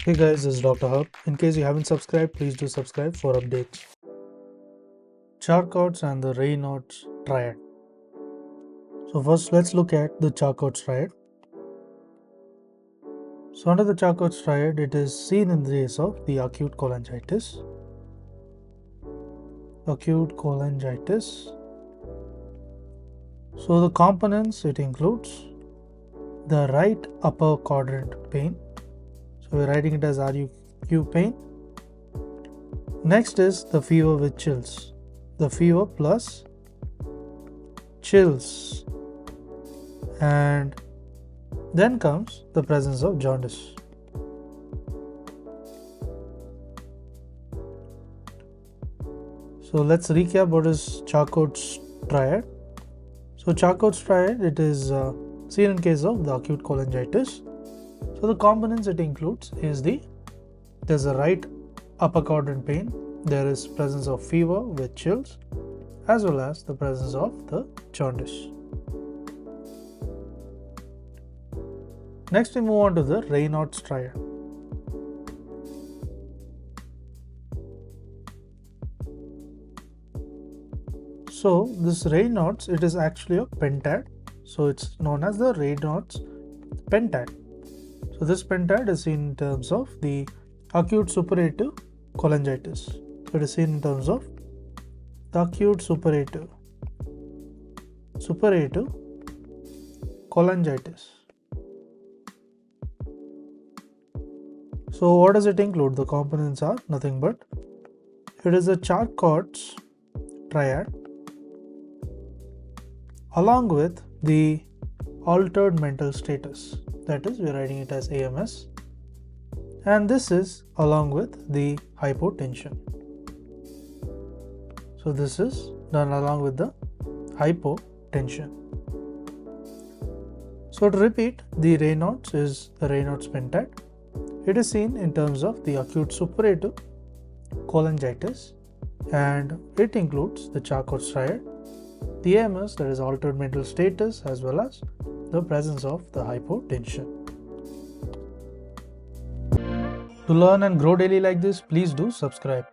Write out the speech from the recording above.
Hey guys, this is Dr. Hub. In case you haven't subscribed, please do subscribe for updates. Charcot and the Reynolds triad. So first let's look at the Charcot triad. So under the Charcot triad, it is seen in the case of the acute cholangitis. Acute cholangitis. So the components, it includes the right upper quadrant pain. So we're writing it as RUQ pain. Next is the fever with chills. The fever plus chills. And then comes the presence of jaundice. So let's recap what is Charcot's triad. So Charcot's triad, it is seen in case of the acute cholangitis. So the components it includes is there's a right upper quadrant pain, there is presence of fever with chills, as well as the presence of the jaundice. Next we move on to the Reynolds triad. So this Reynolds, it is actually a pentad, so it's known as the Reynolds pentad. So this pentad is seen in terms of the acute suppurative cholangitis. So it is seen in terms of the acute suppurative cholangitis. So what does it include? The components are nothing but it is a Charcot's triad along with the altered mental status. That is, we are writing it as AMS, and this is along with the hypotension. So this is done along with the hypotension. So to repeat, the Reynolds is the Reynolds pentad. It is seen in terms of the acute suppurative cholangitis, and it includes the Charcot's triad, the AMS, that is altered mental status, as well as the presence of the hypotension. To learn and grow daily like this, please do subscribe.